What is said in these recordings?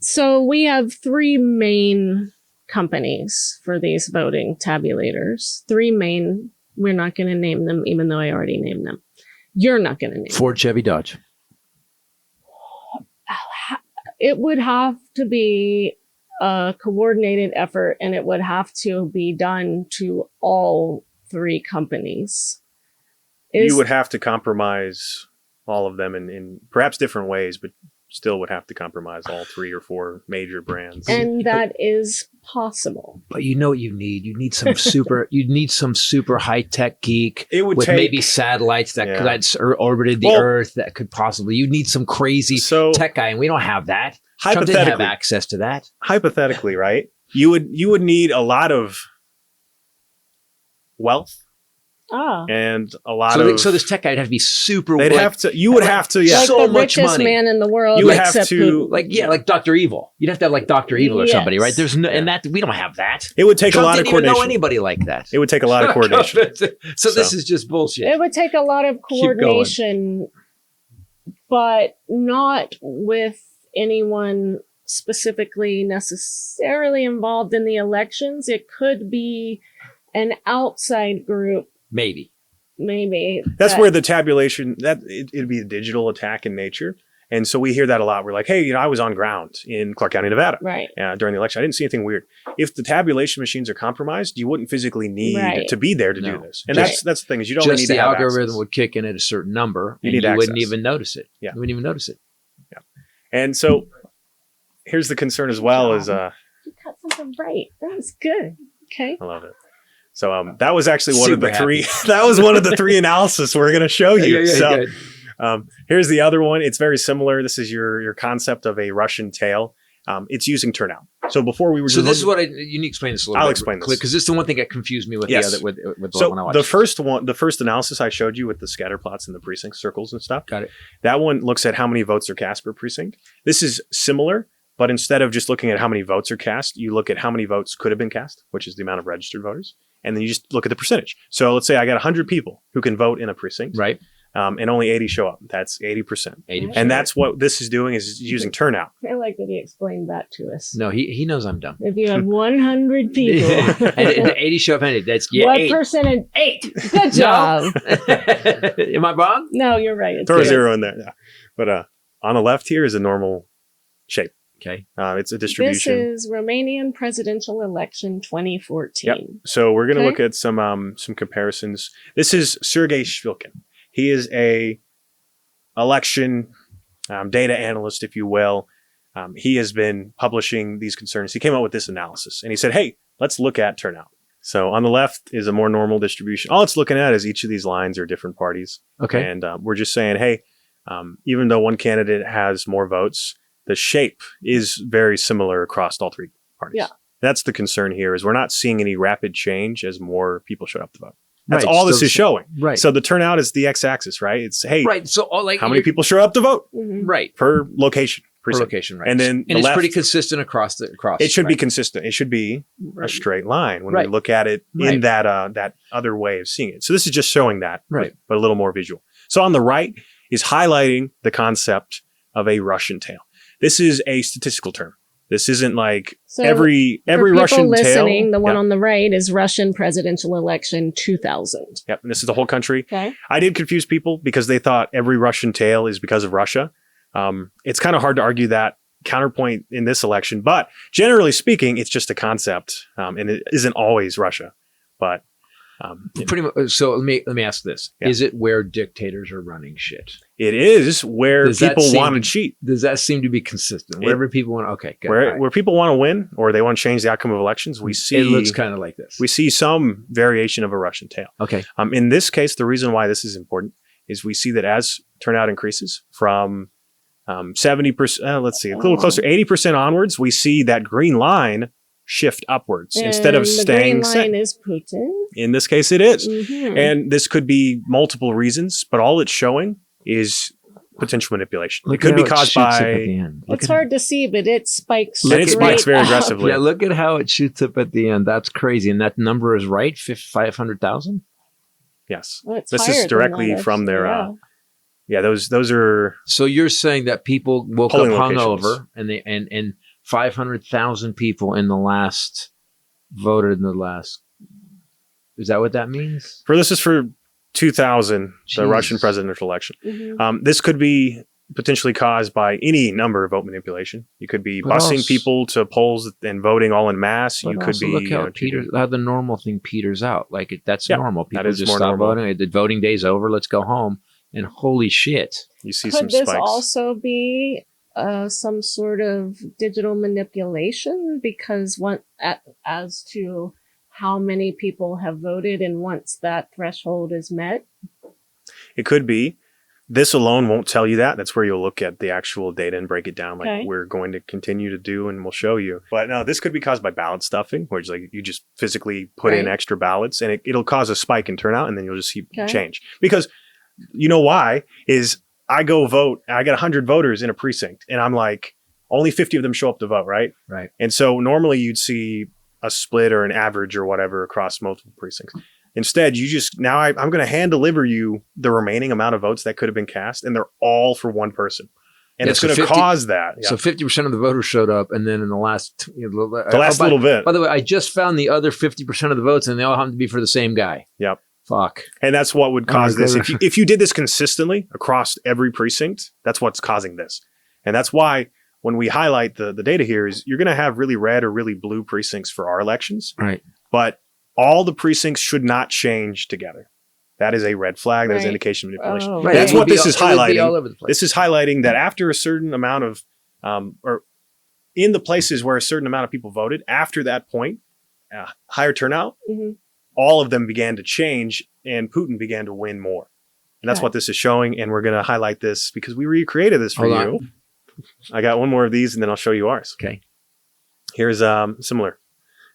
So we have three main companies for these voting tabulators. Three main. We're not going to name them, even though I already named them. You're not going to name Ford, Chevy, Dodge. It would have to be a coordinated effort, and it would have to be done to all three companies. You would have to compromise all of them in perhaps different ways, but still would have to compromise all 3 or 4 major brands. And that is possible. But you know what you need? You need some super high-tech geek with maybe satellites that orbited the Earth that could possibly. You need some crazy tech guy, and we don't have that. Trump didn't have access to that. Hypothetically, right? You would need a lot of wealth. And a lot of so this tech guy would have to be super. They'd have to. You would have to. Yeah, like so the richest man in the world. You would have to. Like Dr. Evil. You'd have to have like Dr. Evil or somebody, right? There's no, and that we don't have that. It would take Trump a lot of coordination. Didn't even know anybody like that. It would take a lot of coordination. so this is just bullshit. It would take a lot of coordination, but not with anyone specifically necessarily involved in the elections. It could be an outside group. Maybe. That's where the tabulation, it'd be a digital attack in nature. And so we hear that a lot. We're like, hey, I was on ground in Clark County, Nevada during the election. I didn't see anything weird. If the tabulation machines are compromised, you wouldn't physically need to be there to do this. And that's the thing is you don't need to have access. The algorithm would kick in at a certain number and you wouldn't even notice it. Yeah. You wouldn't even notice it. Yeah. And so here's the concern as well is you cut something right. That was good. Okay. I love it. So that was actually one of the three. That was one of the 3 analysis we're going to show you. Here's the other one. It's very similar. This is your concept of a Russian tail. It's using Turnout. So before we were this is what you need to explain this a little bit. I'll explain this because this is the one thing that confused me with the other with the one I watched. The first analysis I showed you with the scatter plots and the precinct circles and stuff. Got it. That one looks at how many votes are cast per precinct. This is similar, but instead of just looking at how many votes are cast, you look at how many votes could have been cast, which is the amount of registered voters. And then you just look at the percentage. So let's say I got 100 people who can vote in a precinct. Right. And only 80 show up. That's 80%. 80%. And that's what this is doing is using Turnout. I like that he explained that to us. No, he knows I'm dumb. If you have 100 people. and 80 show up, that's what 8. percentage? 8. Good job. Am I wrong? No, you're right. Throw a 0 in there. Yeah. But on the left here is a normal shape. Okay. It's a distribution. This is Romanian presidential election 2014. Yep. So we're going to look at some comparisons. This is Sergei Shvilkin. He is a election data analyst, if you will. He has been publishing these concerns. He came up with this analysis and he said, hey, let's look at turnout. So on the left is a more normal distribution. All it's looking at is each of these lines are different parties. Okay. And we're just saying, hey, even though one candidate has more votes, the shape is very similar across all 3 parties. Yeah. That's the concern here is we're not seeing any rapid change as more people show up to vote. That's all this is showing. Right. So the turnout is the x-axis, right? It's, hey, so how many people show up to vote? Right. Per location. Per location, right. And then it's pretty consistent across. It should be consistent. It should be a straight line when we look at it in that other way of seeing it. So this is just showing that, but a little more visual. So on the right is highlighting the concept of a Russian tail. This is a statistical term. This isn't like every Russian listening, tail. The one on the right is Russian presidential election 2000. Yep, and this is the whole country. Okay. I did confuse people because they thought every Russian tail is because of Russia. It's kind of hard to argue that counterpoint in this election, but generally speaking, it's just a concept, and it isn't always Russia. But pretty much. So let me ask this: is it where dictators are running shit? It is where people want to cheat. Does that seem to be consistent? Wherever people want, okay, good. Where people want to win or they want to change the outcome of elections, we see it looks kind of like this. We see some variation of a Russian tail. Okay. In this case, the reason why this is important is we see that as turnout increases from 70%, let's see, a little closer, 80% onwards, we see that green line shift upwards instead of staying the green line is Putin. In this case, it is. And this could be multiple reasons, but all it's showing is potential manipulation. It could be caused by... It's hard to see, but it spikes. And it spikes very aggressively. Yeah, look at how it shoots up at the end. That's crazy. And that number is right, 500,000? Yes. Well, this is directly from their... those are... So you're saying that people woke up hungover and 500,000 people in the last voted in the last. Is that what that means? This is for 2000, Jeez. The Russian presidential election. Mm-hmm. This could be potentially caused by any number of vote manipulation. You could be busing people to polls and voting all in mass. You could be look how the normal thing peters out. Like that's normal. People that is just more stop normal. voting. The voting day's over. Let's go home. And holy shit, you see Could some this spikes. also be some sort of digital manipulation? Because as to how many people have voted, and once that threshold is met, it could be. This alone won't tell you that. That's where you'll look at the actual data and break it down like we're going to continue to do, and we'll show you. But no, this could be caused by ballot stuffing, where it's like you just physically put in extra ballots, and it'll cause a spike in turnout, and then you'll just see change. Because you know why? Is I go vote, I get 100 voters in a precinct, and I'm like, only 50 of them show up to vote, right? Right. And so normally you'd see a split or an average or whatever across multiple precincts. Instead, you just I'm going to hand deliver you the remaining amount of votes that could have been cast, and they're all for one person, and it's going to cause that. So 50% of the voters showed up, and then in the last little bit. By the way, I just found the other 50% of the votes, and they all happen to be for the same guy. Yep. Fuck. And that's what would cause this. If you did this consistently across every precinct, that's what's causing this, and that's why when we highlight the data here is you're going to have really red or really blue precincts for our elections, right? But all the precincts should not change together. That is a red flag. That is an indication of manipulation. Oh, That's what this is highlighting. This is highlighting that after a certain amount of, or in the places where a certain amount of people voted, after that point, higher turnout, all of them began to change, and Putin began to win more. And that's what this is showing. And we're going to highlight this because we recreated this for you. I got one more of these, and then I'll show you ours. Okay. Here's similar.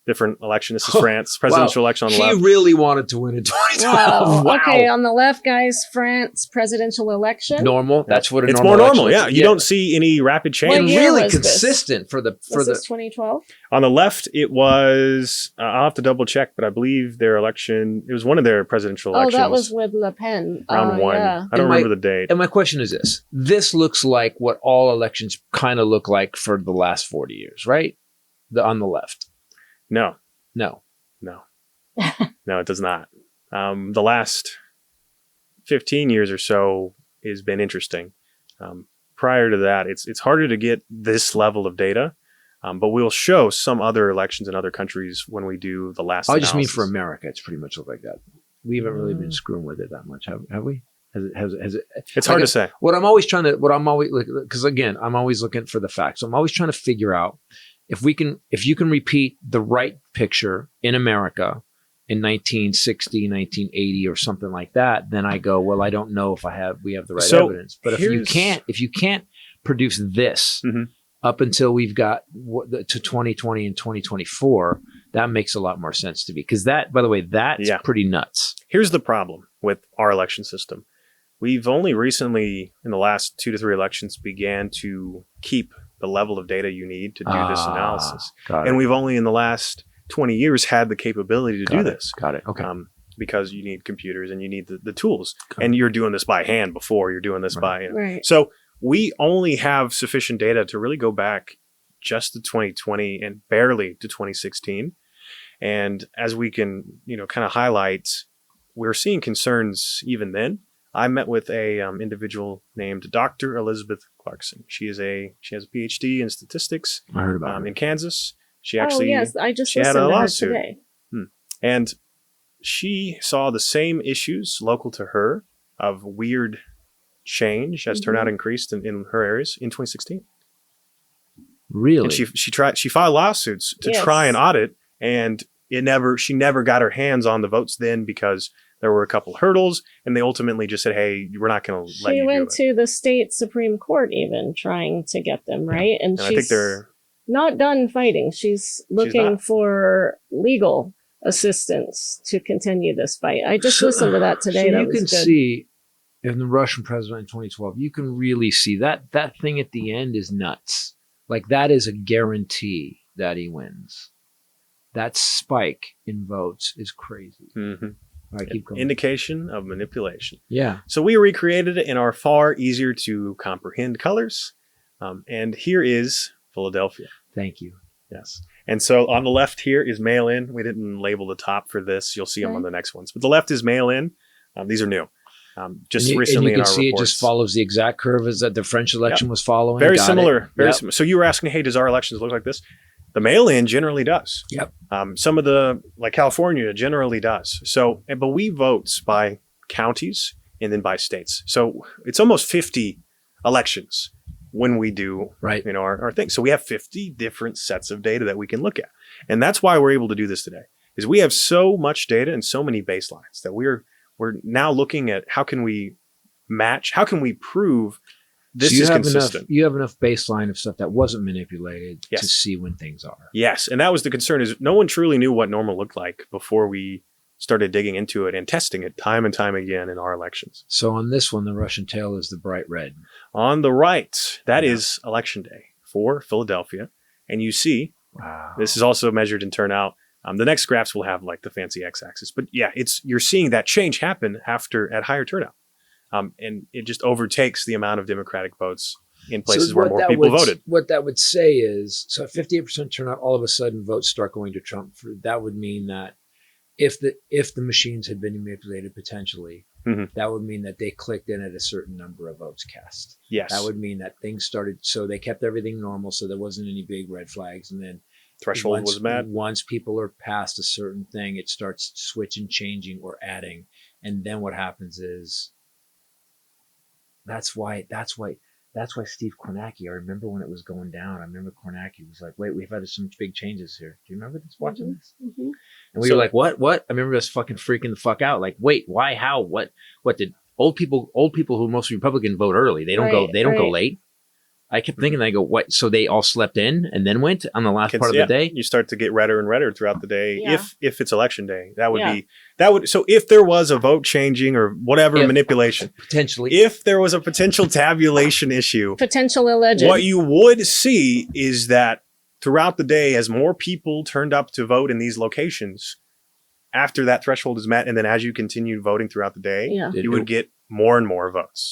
Different election. This is France. Presidential election on the left. He really wanted to win in 2012. Wow. Okay, on the left, guys, France presidential election. Normal. That's what it's more normal. Yeah, you don't see any rapid change. What year really was consistent this? for the. Was this 2012? On the left, it was. I'll have to double check, but I believe their election. It was one of their presidential elections. Oh, that was with Le Pen. Round one. Yeah. I don't remember the date. And my question is this: this looks like what all elections kind of look like for the last 40 years, right? On the left. No. No, it does not. The last 15 years or so has been interesting. Prior to that, it's harder to get this level of data, but we'll show some other elections in other countries when we do the last. I just mean for America, it's pretty much look like that. We haven't really been screwing with it that much, have we? Has it? It's hard to say. Because again, I'm always looking for the facts. I'm always trying to figure out. If you can repeat the right picture in America in 1960, 1980 or something like that, then I go, well, I don't know if we have the right evidence. But if you can't produce this up until we've got to 2020 and 2024, that makes a lot more sense to me. Because that, by the way, that's pretty nuts. Here's the problem with our election system. We've only recently, in the last 2 to 3 elections, began to keep the level of data you need to do this analysis. And we've only in the last 20 years had the capability to do this. Got it. Okay. Because you need computers and you need the tools. And you're doing this by hand before you're doing this by hand. Right. So we only have sufficient data to really go back just to 2020 and barely to 2016. And as we can, kind of highlight, we're seeing concerns even then. I met with a individual named Dr. Elizabeth Clarkson. She has a PhD in statistics. I heard about her. In Kansas. She actually I just listened to her today. And she saw the same issues local to her of weird change as turnout increased in her areas in 2016. Really? And she filed lawsuits to try and audit, and she never got her hands on the votes then because there were a couple hurdles, and they ultimately just said, hey, we're not going to let you do it. She went to the state Supreme Court even trying to get them, right? And she's I think they're not done fighting. She's looking for legal assistance to continue this fight. I just listened to that today. So that you was can good. see in the Russian president in 2012, you can really see that thing at the end is nuts. Like that is a guarantee that he wins. That spike in votes is crazy. All right, keep going. Indication of manipulation. Yeah. So we recreated it in our far easier to comprehend colors. And here is Philadelphia. Thank you. Yes. And so on the left here is mail-in. We didn't label the top for this. You'll see them on the next ones. But the left is mail-in. These are new. Just recently in our reports. And you can see it just follows the exact curve as that the French election was following. Very similar. Very similar. So you were asking, hey, does our elections look like this? The mail-in generally does. Yep. Some of the, like California, generally does. So, but we vote by counties and then by states. So it's almost 50 elections when we do, our thing. So we have 50 different sets of data that we can look at. And that's why we're able to do this today, is we have so much data and so many baselines that we're now looking at how can we match, how can we prove this is consistent. You have enough baseline of stuff that wasn't manipulated to see when things are. Yes. And that was the concern, is no one truly knew what normal looked like before we started digging into it and testing it time and time again in our elections. So on this one, the Russian tail is the bright red. On the right, that is election day for Philadelphia. And you see, this is also measured in turnout. The next graphs will have like the fancy x-axis. But yeah, you're seeing that change happen at higher turnout. And it just overtakes the amount of Democratic votes in places where more people voted. What that would say is, so at 58% turnout, all of a sudden votes start going to Trump. That would mean that if the machines had been manipulated potentially, that would mean that they clicked in at a certain number of votes cast. Yes. That would mean that things started, so they kept everything normal, so there wasn't any big red flags. And then threshold was met. Once people are past a certain thing, it starts switching, changing, or adding. And then what happens is, that's why Steve Kornacki, I remember when it was going down, I remember Kornacki was like, wait, we've had some big changes here. Do you remember this, watching this? Mm-hmm. And we were like, what? I remember us fucking freaking the fuck out. Like, wait, why, how, what did old people who most Republican vote early? They don't go late. I kept thinking, I go, what? So they all slept in and then went on the last part of the day? You start to get redder and redder throughout the day. If it's election day, so if there was a vote changing or whatever manipulation, potentially, if there was a potential tabulation issue, potential alleged, what you would see is that throughout the day, as more people turned up to vote in these locations, after that threshold is met, and then as you continue voting throughout the day, you would get more and more votes.